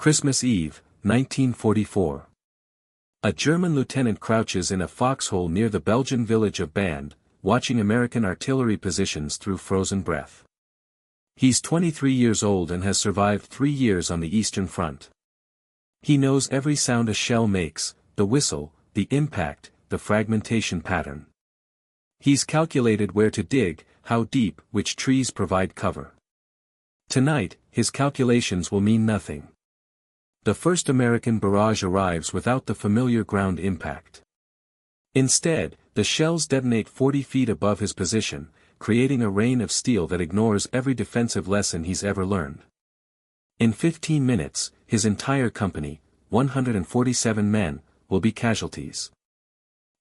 Christmas Eve, 1944. A German lieutenant crouches in a foxhole near the Belgian village of Band, watching American artillery positions through frozen breath. He's 23 years old and has survived 3 years on the Eastern Front. He knows every sound a shell makes, the whistle, the impact, the fragmentation pattern. He's calculated where to dig, how deep, which trees provide cover. Tonight, his calculations will mean nothing. The first American barrage arrives without the familiar ground impact. Instead, the shells detonate 40 feet above his position, creating a rain of steel that ignores every defensive lesson he's ever learned. In 15 minutes, his entire company, 147 men, will be casualties.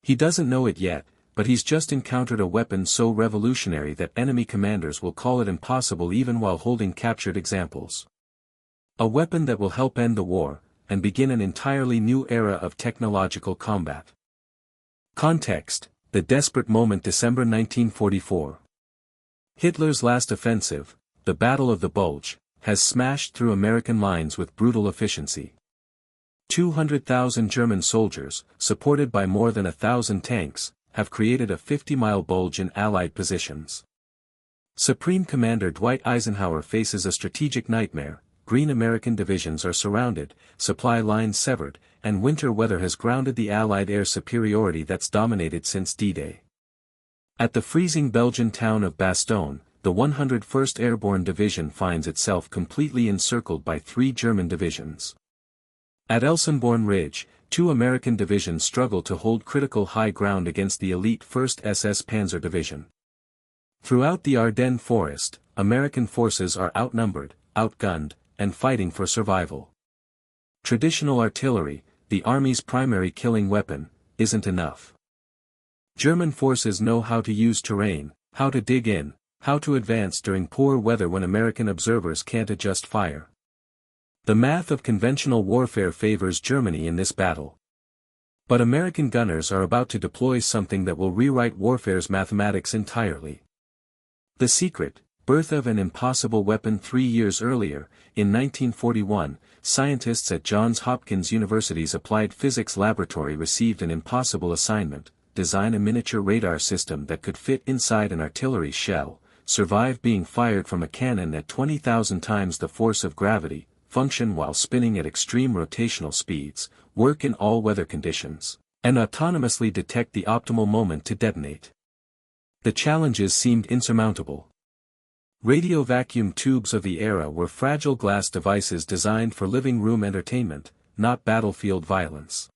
He doesn't know it yet, but he's just encountered a weapon so revolutionary that enemy commanders will call it impossible even while holding captured examples. A weapon that will help end the war, and begin an entirely new era of technological combat. Context: the desperate moment, December 1944. Hitler's last offensive, the Battle of the Bulge, has smashed through American lines with brutal efficiency. 200,000 German soldiers, supported by more than 1,000 tanks, have created a 50-mile bulge in Allied positions. Supreme Commander Dwight Eisenhower faces a strategic nightmare. Green American divisions are surrounded, supply lines severed, and winter weather has grounded the Allied air superiority that's dominated since D-Day. At the freezing Belgian town of Bastogne, the 101st Airborne Division finds itself completely encircled by 3 German divisions. At Elsenborn Ridge, 2 American divisions struggle to hold critical high ground against the elite 1st SS Panzer Division. Throughout the Ardennes Forest, American forces are outnumbered, outgunned, and fighting for survival. Traditional artillery, the Army's primary killing weapon, isn't enough. German forces know how to use terrain, how to dig in, how to advance during poor weather when American observers can't adjust fire. The math of conventional warfare favors Germany in this battle. But American gunners are about to deploy something that will rewrite warfare's mathematics entirely. The secret: birth of an impossible weapon. 3 years earlier, in 1941, scientists at Johns Hopkins University's Applied Physics Laboratory received an impossible assignment: design a miniature radar system that could fit inside an artillery shell, survive being fired from a cannon at 20,000 times the force of gravity, function while spinning at extreme rotational speeds, work in all weather conditions, and autonomously detect the optimal moment to detonate. The challenges seemed insurmountable. Radio vacuum tubes of the era were fragile glass devices designed for living room entertainment, not battlefield violence.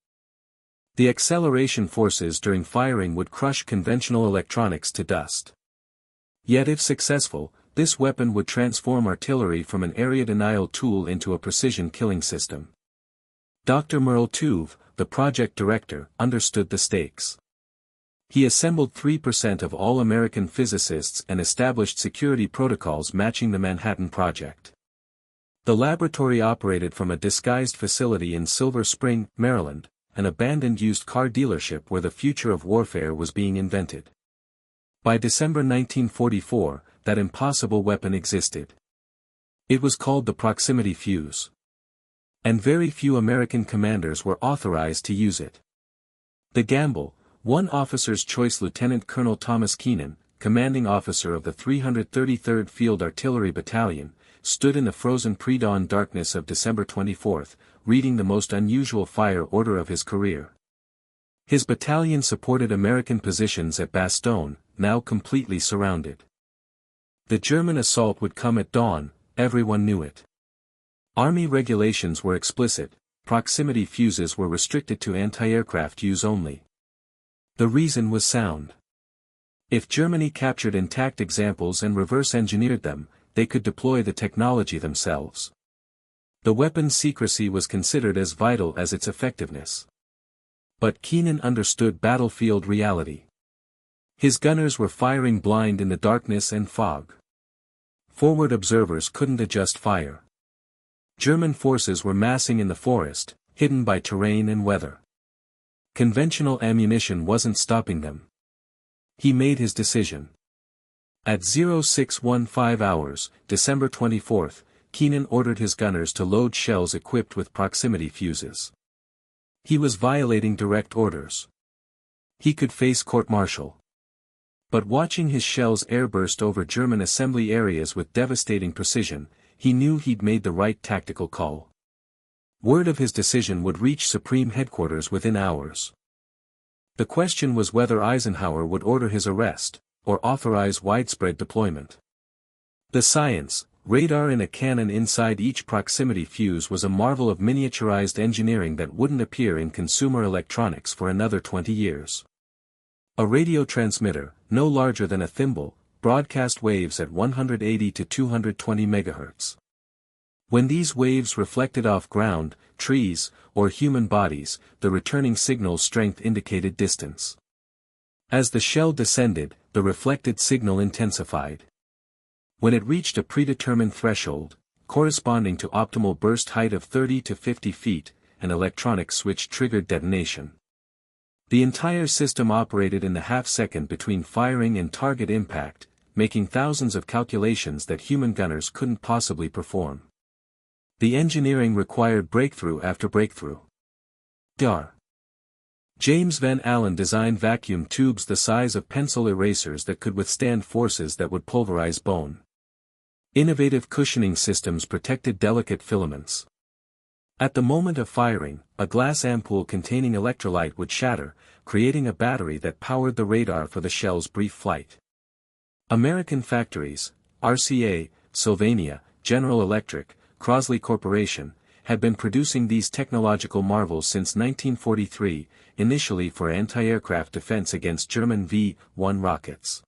The acceleration forces during firing would crush conventional electronics to dust. Yet if successful, this weapon would transform artillery from an area denial tool into a precision killing system. Dr. Merle Tuve, the project director, understood the stakes. He assembled 3% of all American physicists and established security protocols matching the Manhattan Project. The laboratory operated from a disguised facility in Silver Spring, Maryland, an abandoned used car dealership where the future of warfare was being invented. By December 1944, that impossible weapon existed. It was called the proximity fuse. And very few American commanders were authorized to use it. The gamble: one officer's choice. Lieutenant Colonel Thomas Keenan, commanding officer of the 333rd Field Artillery Battalion, stood in the frozen pre-dawn darkness of December 24, reading the most unusual fire order of his career. His battalion supported American positions at Bastogne, now completely surrounded. The German assault would come at dawn, everyone knew it. Army regulations were explicit: proximity fuses were restricted to anti-aircraft use only. The reason was sound. If Germany captured intact examples and reverse-engineered them, they could deploy the technology themselves. The weapon's secrecy was considered as vital as its effectiveness. But Keenan understood battlefield reality. His gunners were firing blind in the darkness and fog. Forward observers couldn't adjust fire. German forces were massing in the forest, hidden by terrain and weather. Conventional ammunition wasn't stopping them. He made his decision. At 0615 hours, December 24, Keenan ordered his gunners to load shells equipped with proximity fuses. He was violating direct orders. He could face court-martial. But watching his shells airburst over German assembly areas with devastating precision, he knew he'd made the right tactical call. Word of his decision would reach Supreme Headquarters within hours. The question was whether Eisenhower would order his arrest, or authorize widespread deployment. The science, radar in a cannon inside each proximity fuse, was a marvel of miniaturized engineering that wouldn't appear in consumer electronics for another 20 years. A radio transmitter, no larger than a thimble, broadcast waves at 180 to 220 MHz. When these waves reflected off ground, trees, or human bodies, the returning signal's strength indicated distance. As the shell descended, the reflected signal intensified. When it reached a predetermined threshold, corresponding to optimal burst height of 30 to 50 feet, an electronic switch triggered detonation. The entire system operated in the half-second between firing and target impact, making thousands of calculations that human gunners couldn't possibly perform. The engineering required breakthrough after breakthrough. Dr. James Van Allen designed vacuum tubes the size of pencil erasers that could withstand forces that would pulverize bone. Innovative cushioning systems protected delicate filaments. At the moment of firing, a glass ampoule containing electrolyte would shatter, creating a battery that powered the radar for the shell's brief flight. American factories, RCA, Sylvania, General Electric, Crosley Corporation, had been producing these technological marvels since 1943, initially for anti-aircraft defense against German V-1 rockets.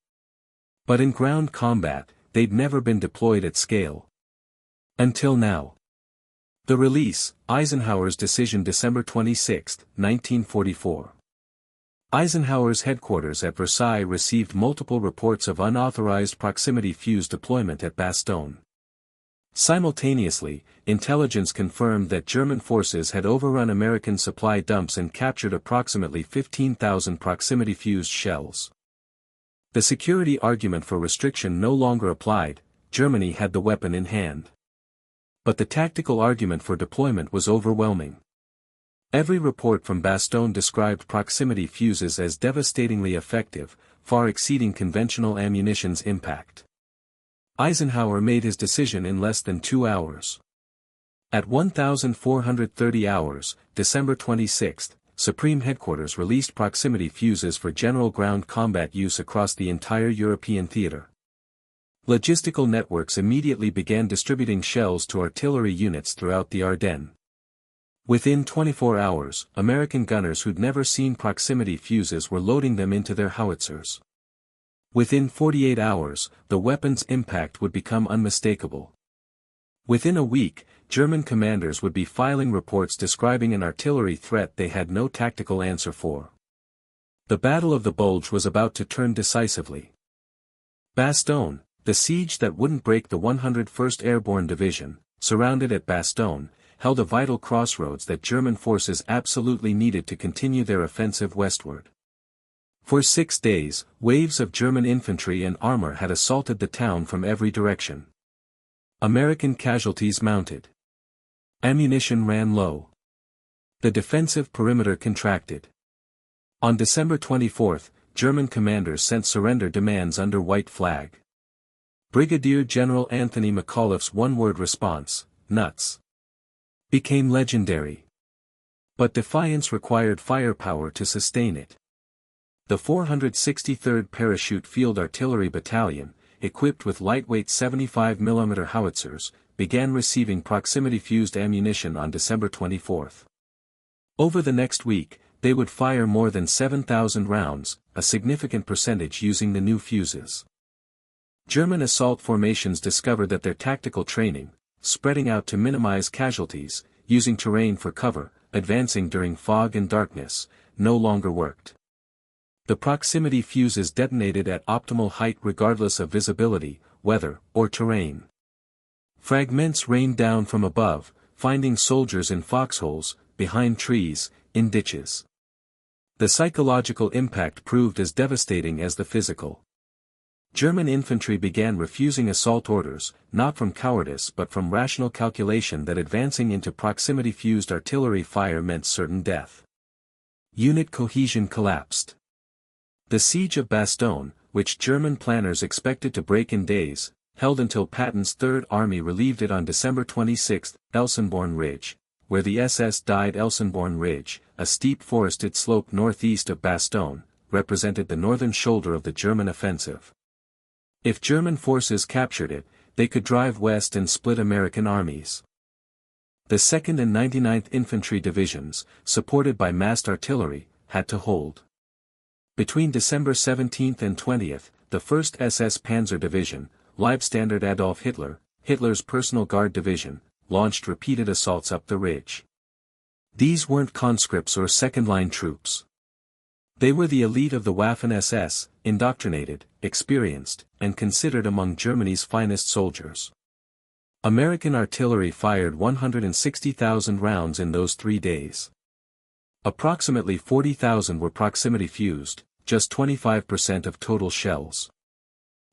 But in ground combat, they'd never been deployed at scale. Until now. The release, Eisenhower's decision, December 26, 1944. Eisenhower's headquarters at Versailles received multiple reports of unauthorized proximity fuse deployment at Bastogne. Simultaneously, intelligence confirmed that German forces had overrun American supply dumps and captured approximately 15,000 proximity fused shells. The security argument for restriction no longer applied, Germany had the weapon in hand. But the tactical argument for deployment was overwhelming. Every report from Bastogne described proximity fuses as devastatingly effective, far exceeding conventional ammunition's impact. Eisenhower made his decision in less than 2 hours. At 1,430 hours, December 26, Supreme Headquarters released proximity fuses for general ground combat use across the entire European theater. Logistical networks immediately began distributing shells to artillery units throughout the Ardennes. Within 24 hours, American gunners who'd never seen proximity fuses were loading them into their howitzers. Within 48 hours, the weapon's impact would become unmistakable. Within a week, German commanders would be filing reports describing an artillery threat they had no tactical answer for. The Battle of the Bulge was about to turn decisively. Bastogne, the siege that wouldn't break the 101st Airborne Division, surrounded at Bastogne, held a vital crossroads that German forces absolutely needed to continue their offensive westward. For 6 days, waves of German infantry and armor had assaulted the town from every direction. American casualties mounted. Ammunition ran low. The defensive perimeter contracted. On December 24, German commanders sent surrender demands under white flag. Brigadier General Anthony McAuliffe's one-word response, "Nuts," became legendary. But defiance required firepower to sustain it. The 463rd Parachute Field Artillery Battalion, equipped with lightweight 75 mm howitzers, began receiving proximity-fused ammunition on December 24. Over the next week, they would fire more than 7,000 rounds, a significant percentage using the new fuses. German assault formations discovered that their tactical training, spreading out to minimize casualties, using terrain for cover, advancing during fog and darkness, no longer worked. The proximity fuses detonated at optimal height regardless of visibility, weather, or terrain. Fragments rained down from above, finding soldiers in foxholes, behind trees, in ditches. The psychological impact proved as devastating as the physical. German infantry began refusing assault orders, not from cowardice but from rational calculation that advancing into proximity-fused artillery fire meant certain death. Unit cohesion collapsed. The siege of Bastogne, which German planners expected to break in days, held until Patton's Third Army relieved it on December 26. Elsenborn Ridge, where the SS died. Elsenborn Ridge, a steep forested slope northeast of Bastogne, represented the northern shoulder of the German offensive. If German forces captured it, they could drive west and split American armies. The 2nd and 99th Infantry Divisions, supported by massed artillery, had to hold. Between December 17 and 20, the 1st SS Panzer Division, Leibstandard Adolf Hitler, Hitler's personal guard division, launched repeated assaults up the ridge. These weren't conscripts or second-line troops. They were the elite of the Waffen-SS, indoctrinated, experienced, and considered among Germany's finest soldiers. American artillery fired 160,000 rounds in those 3 days. Approximately 40,000 were proximity-fused, just 25% of total shells.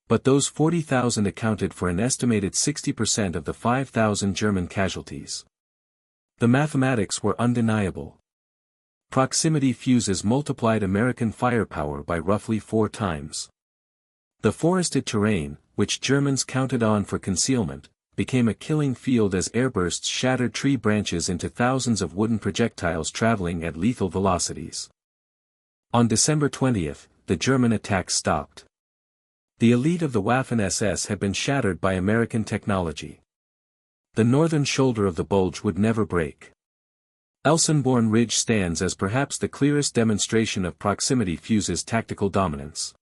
But those 40,000 accounted for an estimated 60% of the 5,000 German casualties. The mathematics were undeniable. Proximity fuses multiplied American firepower by roughly 4 times. The forested terrain, which Germans counted on for concealment, became a killing field as airbursts shattered tree branches into thousands of wooden projectiles traveling at lethal velocities. On December 20, the German attack stopped. The elite of the Waffen-SS had been shattered by American technology. The northern shoulder of the Bulge would never break. Elsenborn Ridge stands as perhaps the clearest demonstration of proximity fuses' tactical dominance.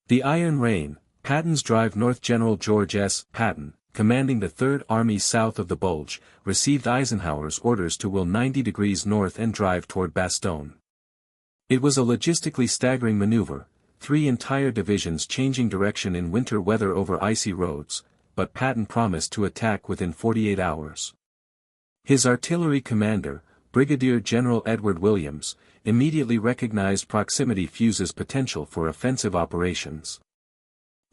The Iron Rain, Patton's drive north. General George S. Patton, commanding the Third Army south of the Bulge, received Eisenhower's orders to wheel 90 degrees north and drive toward Bastogne. It was a logistically staggering maneuver, 3 entire divisions changing direction in winter weather over icy roads, but Patton promised to attack within 48 hours. His artillery commander, Brigadier General Edward Williams, immediately recognized proximity fuses' potential for offensive operations.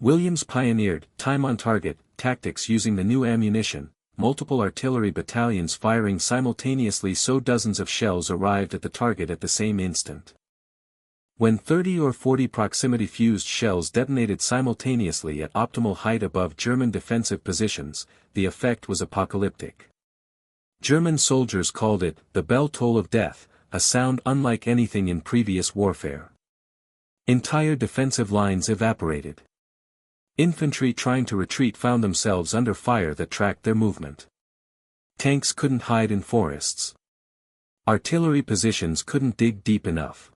Williams pioneered time-on-target tactics using the new ammunition, multiple artillery battalions firing simultaneously so dozens of shells arrived at the target at the same instant. When 30 or 40 proximity-fused shells detonated simultaneously at optimal height above German defensive positions, the effect was apocalyptic. German soldiers called it the bell toll of death, a sound unlike anything in previous warfare. Entire defensive lines evaporated. Infantry trying to retreat found themselves under fire that tracked their movement. Tanks couldn't hide in forests. Artillery positions couldn't dig deep enough.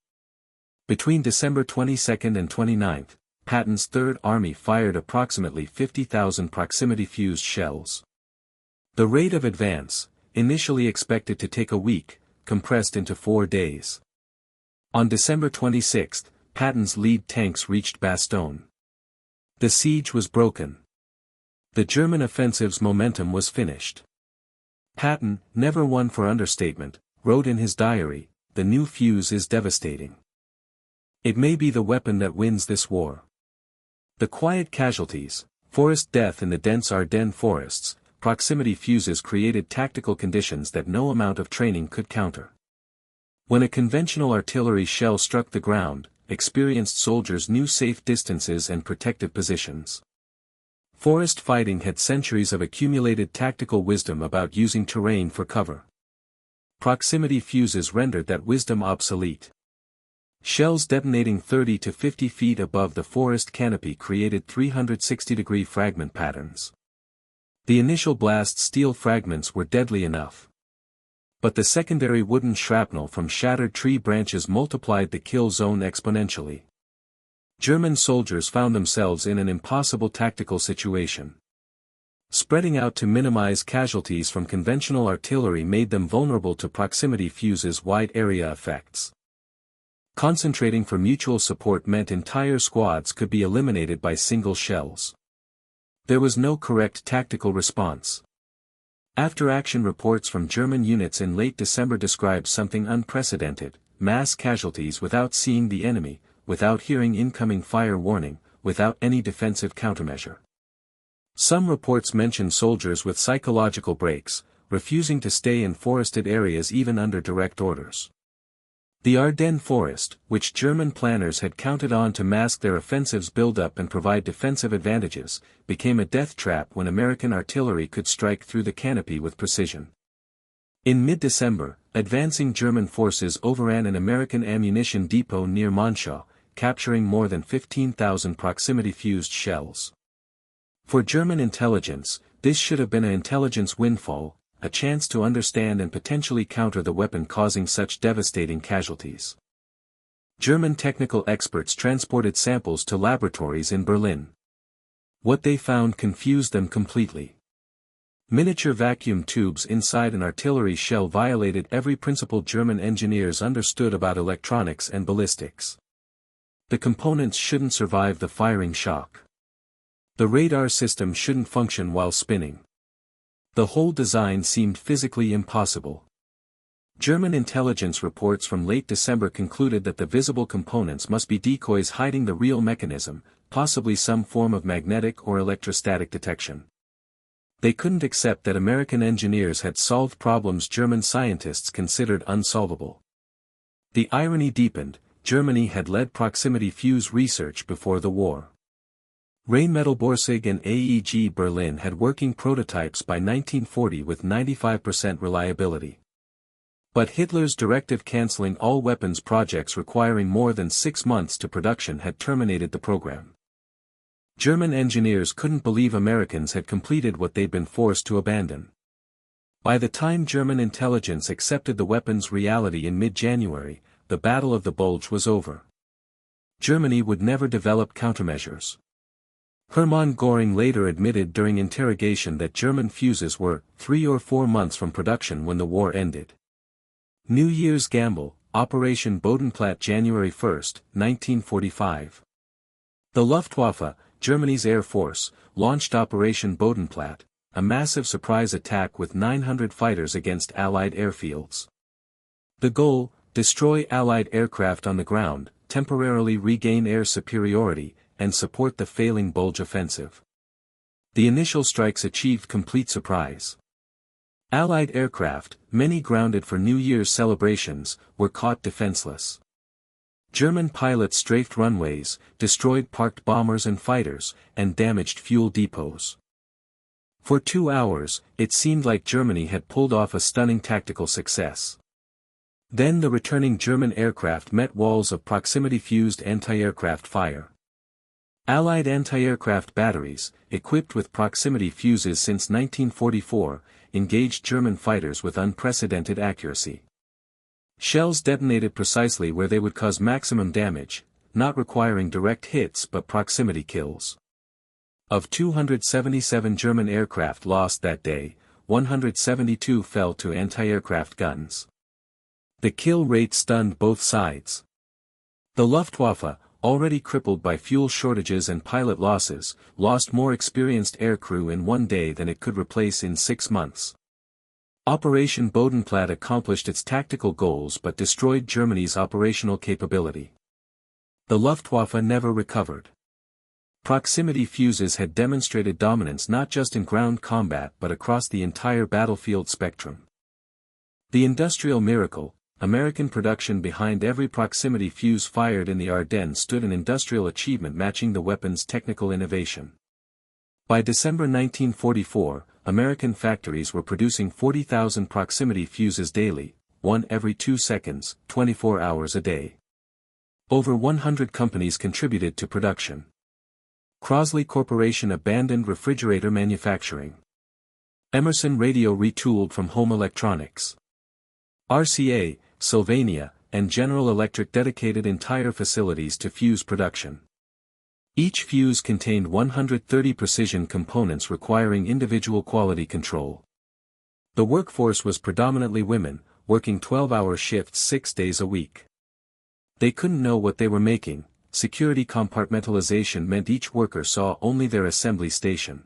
Between December 22 and 29, Patton's Third Army fired approximately 50,000 proximity-fused shells. The rate of advance, initially expected to take a week, compressed into 4 days. On December 26, Patton's lead tanks reached Bastogne. The siege was broken. The German offensive's momentum was finished. Patton, never one for understatement, wrote in his diary, "The new fuse is devastating. It may be the weapon that wins this war." The quiet casualties, forest death in the dense Ardennes forests, proximity fuses created tactical conditions that no amount of training could counter. When a conventional artillery shell struck the ground, experienced soldiers knew safe distances and protective positions. Forest fighting had centuries of accumulated tactical wisdom about using terrain for cover. Proximity fuses rendered that wisdom obsolete. Shells detonating 30 to 50 feet above the forest canopy created 360-degree fragment patterns. The initial blast steel fragments were deadly enough. But the secondary wooden shrapnel from shattered tree branches multiplied the kill zone exponentially. German soldiers found themselves in an impossible tactical situation. Spreading out to minimize casualties from conventional artillery made them vulnerable to proximity fuses' wide area effects. Concentrating for mutual support meant entire squads could be eliminated by single shells. There was no correct tactical response. After-action reports from German units in late December described something unprecedented: mass casualties without seeing the enemy, without hearing incoming fire warning, without any defensive countermeasure. Some reports mention soldiers with psychological breaks, refusing to stay in forested areas even under direct orders. The Ardennes forest, which German planners had counted on to mask their offensive's buildup and provide defensive advantages, became a death trap when American artillery could strike through the canopy with precision. In mid-December, advancing German forces overran an American ammunition depot near Monshaw, capturing more than 15,000 proximity-fused shells. For German intelligence, this should have been an intelligence windfall, a chance to understand and potentially counter the weapon causing such devastating casualties. German technical experts transported samples to laboratories in Berlin. What they found confused them completely. Miniature vacuum tubes inside an artillery shell violated every principle German engineers understood about electronics and ballistics. The components shouldn't survive the firing shock. The radar system shouldn't function while spinning. The whole design seemed physically impossible. German intelligence reports from late December concluded that the visible components must be decoys hiding the real mechanism, possibly some form of magnetic or electrostatic detection. They couldn't accept that American engineers had solved problems German scientists considered unsolvable. The irony deepened: Germany had led proximity fuse research before the war. Rheinmetallborsig and AEG Berlin had working prototypes by 1940 with 95% reliability. But Hitler's directive cancelling all weapons projects requiring more than 6 months to production had terminated the program. German engineers couldn't believe Americans had completed what they'd been forced to abandon. By the time German intelligence accepted the weapon's reality in mid-January, the Battle of the Bulge was over. Germany would never develop countermeasures. Hermann Göring later admitted during interrogation that German fuses were 3 or 4 months from production when the war ended. New Year's gamble, Operation Bodenplatte, January 1, 1945. The Luftwaffe, Germany's air force, launched Operation Bodenplatte, a massive surprise attack with 900 fighters against Allied airfields. The goal: destroy Allied aircraft on the ground, temporarily regain air superiority, and support the failing Bulge offensive. The initial strikes achieved complete surprise. Allied aircraft, many grounded for New Year's celebrations, were caught defenseless. German pilots strafed runways, destroyed parked bombers and fighters, and damaged fuel depots. For 2 hours, it seemed like Germany had pulled off a stunning tactical success. Then the returning German aircraft met walls of proximity-fused anti-aircraft fire. Allied anti-aircraft batteries, equipped with proximity fuses since 1944, engaged German fighters with unprecedented accuracy. Shells detonated precisely where they would cause maximum damage, not requiring direct hits but proximity kills. Of 277 German aircraft lost that day, 172 fell to anti-aircraft guns. The kill rate stunned both sides. The Luftwaffe, already crippled by fuel shortages and pilot losses, lost more experienced aircrew in 1 day than it could replace in 6 months. Operation Bodenplatte accomplished its tactical goals but destroyed Germany's operational capability. The Luftwaffe never recovered. Proximity fuses had demonstrated dominance not just in ground combat but across the entire battlefield spectrum. The industrial miracle, American production behind every proximity fuse fired in the Ardennes, stood an industrial achievement matching the weapon's technical innovation. By December 1944, American factories were producing 40,000 proximity fuses daily, 1 every 2 seconds, 24 hours a day. Over 100 companies contributed to production. Crosley Corporation abandoned refrigerator manufacturing. Emerson Radio retooled from home electronics. RCA, Sylvania, and General Electric dedicated entire facilities to fuse production. Each fuse contained 130 precision components requiring individual quality control. The workforce was predominantly women, working 12-hour shifts 6 days a week. They couldn't know what they were making. Security compartmentalization meant each worker saw only their assembly station.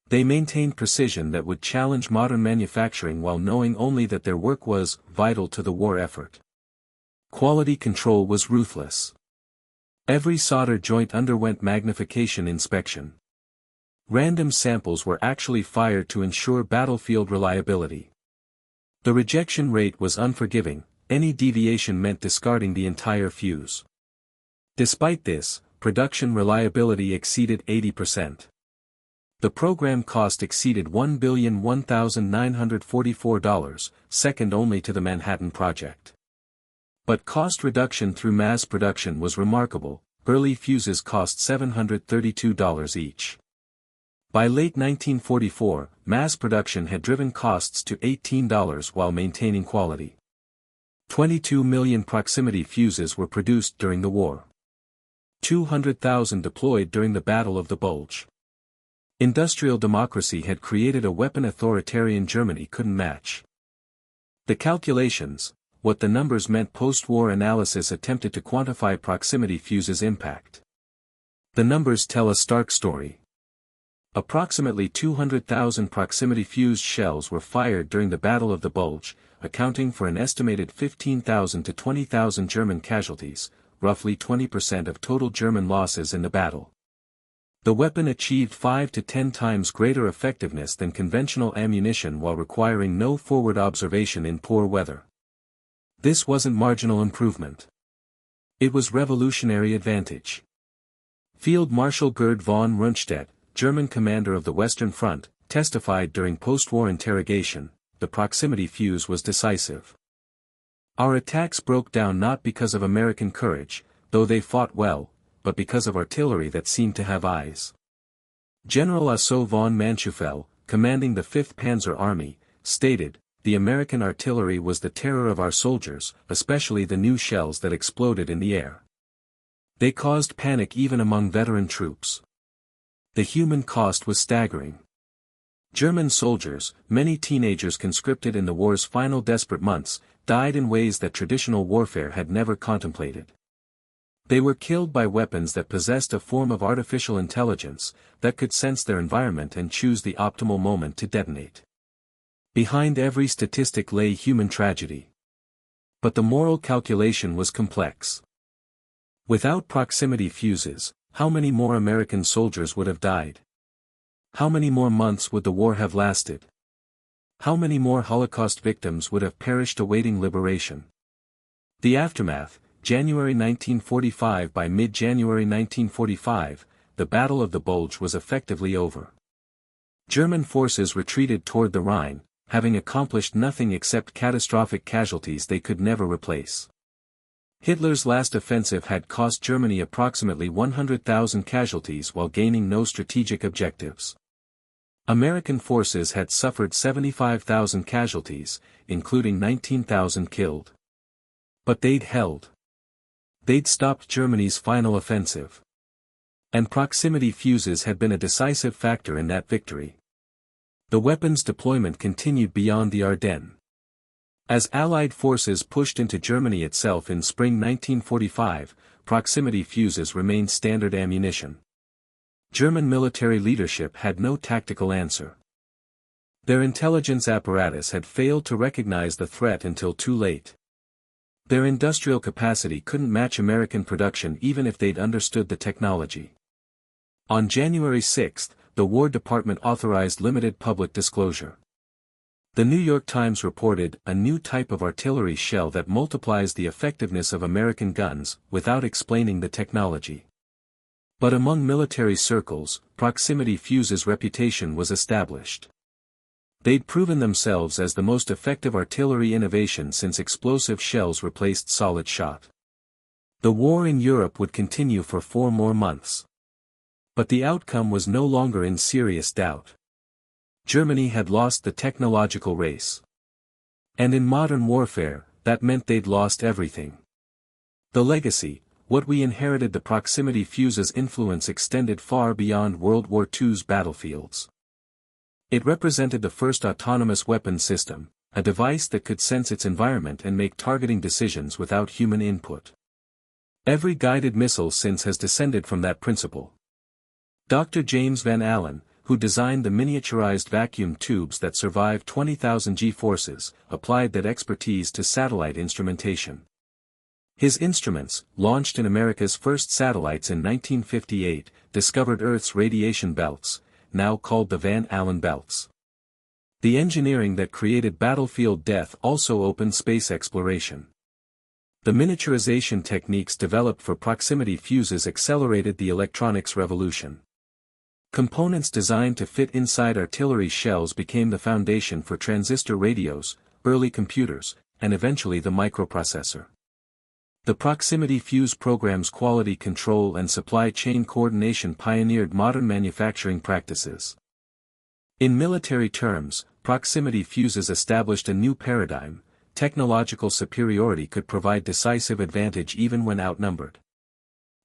They maintained precision that would challenge modern manufacturing while knowing only that their work was vital to the war effort. Quality control was ruthless. Every solder joint underwent magnification inspection. Random samples were actually fired to ensure battlefield reliability. The rejection rate was unforgiving, any deviation meant discarding the entire fuse. Despite this, production reliability exceeded 80%. The program cost exceeded $1,001,944, second only to the Manhattan Project. But cost reduction through mass production was remarkable. Early fuses cost $732 each. By late 1944, mass production had driven costs to $18 while maintaining quality. 22 million proximity fuses were produced during the war. 200,000 deployed during the Battle of the Bulge. Industrial democracy had created a weapon authoritarian Germany couldn't match. The calculations, what the numbers meant post-war analysis attempted to quantify proximity fuses' impact. The numbers tell a stark story. Approximately 200,000 proximity fused shells were fired during the Battle of the Bulge, accounting for an estimated 15,000 to 20,000 German casualties, roughly 20% of total German losses in the battle. The weapon achieved 5 to 10 times greater effectiveness than conventional ammunition while requiring no forward observation in poor weather. This wasn't marginal improvement. It was revolutionary advantage. Field Marshal Gerd von Rundstedt, German commander of the Western Front, testified during post-war interrogation, the proximity fuse was decisive. Our attacks broke down not because of American courage, though they fought well, but because of artillery that seemed to have eyes. General Otto von Manschufel, commanding the 5th Panzer Army, stated, "The American artillery was the terror of our soldiers, especially the new shells that exploded in the air. They caused panic even among veteran troops. The human cost was staggering. German soldiers, many teenagers conscripted in the war's final desperate months, died in ways that traditional warfare had never contemplated. They were killed by weapons that possessed a form of artificial intelligence, that could sense their environment and choose the optimal moment to detonate. Behind every statistic lay human tragedy. But the moral calculation was complex. Without proximity fuses, how many more American soldiers would have died? How many more months would the war have lasted? How many more Holocaust victims would have perished awaiting liberation? The aftermath, January 1945. By mid-January 1945, the Battle of the Bulge was effectively over. German forces retreated toward the Rhine, having accomplished nothing except catastrophic casualties they could never replace. Hitler's last offensive had cost Germany approximately 100,000 casualties while gaining no strategic objectives. American forces had suffered 75,000 casualties, including 19,000 killed. But they'd held. They'd stopped Germany's final offensive. And proximity fuses had been a decisive factor in that victory. The weapon's deployment continued beyond the Ardennes. As Allied forces pushed into Germany itself in spring 1945, proximity fuses remained standard ammunition. German military leadership had no tactical answer. Their intelligence apparatus had failed to recognize the threat until too late. Their industrial capacity couldn't match American production even if they'd understood the technology. On January 6, the War Department authorized limited public disclosure. The New York Times reported a new type of artillery shell that multiplies the effectiveness of American guns, without explaining the technology. But among military circles, proximity fuses' reputation was established. They'd proven themselves as the most effective artillery innovation since explosive shells replaced solid shot. The war in Europe would continue for 4 more months. But the outcome was no longer in serious doubt. Germany had lost the technological race. And in modern warfare, that meant they'd lost everything. The legacy, what we inherited. The proximity fuse's influence extended far beyond World War II's battlefields. It represented the first autonomous weapon system, a device that could sense its environment and make targeting decisions without human input. Every guided missile since has descended from that principle. Dr. James Van Allen, who designed the miniaturized vacuum tubes that survived 20,000 G-forces, applied that expertise to satellite instrumentation. His instruments, launched in America's first satellites in 1958, discovered Earth's radiation belts, now called the Van Allen belts. The engineering that created battlefield death also opened space exploration. The miniaturization techniques developed for proximity fuses accelerated the electronics revolution. Components designed to fit inside artillery shells became the foundation for transistor radios, early computers, and eventually the microprocessor. The proximity fuse program's quality control and supply chain coordination pioneered modern manufacturing practices. In military terms, proximity fuses established a new paradigm. Technological superiority could provide decisive advantage even when outnumbered.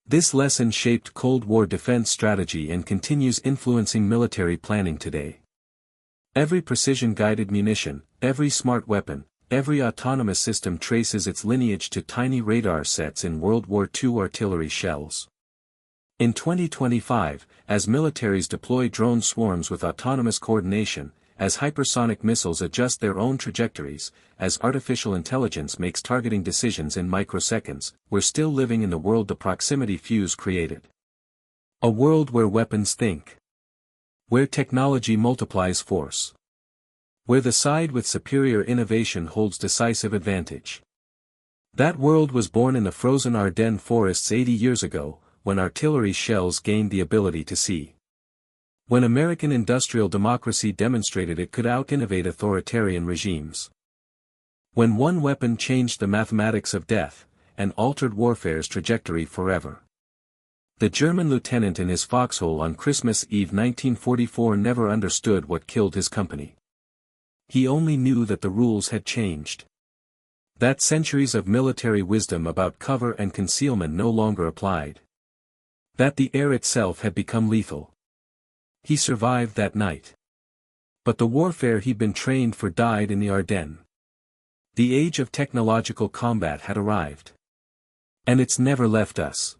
This lesson shaped Cold War defense strategy and continues influencing military planning today. Every precision-guided munition, every smart weapon, every autonomous system traces its lineage to tiny radar sets in World War II artillery shells. In 2025, as militaries deploy drone swarms with autonomous coordination, as hypersonic missiles adjust their own trajectories, as artificial intelligence makes targeting decisions in microseconds, we're still living in the world the proximity fuse created. A world where weapons think. Where technology multiplies force. Where the side with superior innovation holds decisive advantage. That world was born in the frozen Ardennes forests 80 years ago, when artillery shells gained the ability to see. When American industrial democracy demonstrated it could out-innovate authoritarian regimes. When one weapon changed the mathematics of death, and altered warfare's trajectory forever. The German lieutenant in his foxhole on Christmas Eve 1944 never understood what killed his company. He only knew that the rules had changed. That centuries of military wisdom about cover and concealment no longer applied. That the air itself had become lethal. He survived that night. But the warfare he'd been trained for died in the Ardennes. The age of technological combat had arrived. And it's never left us.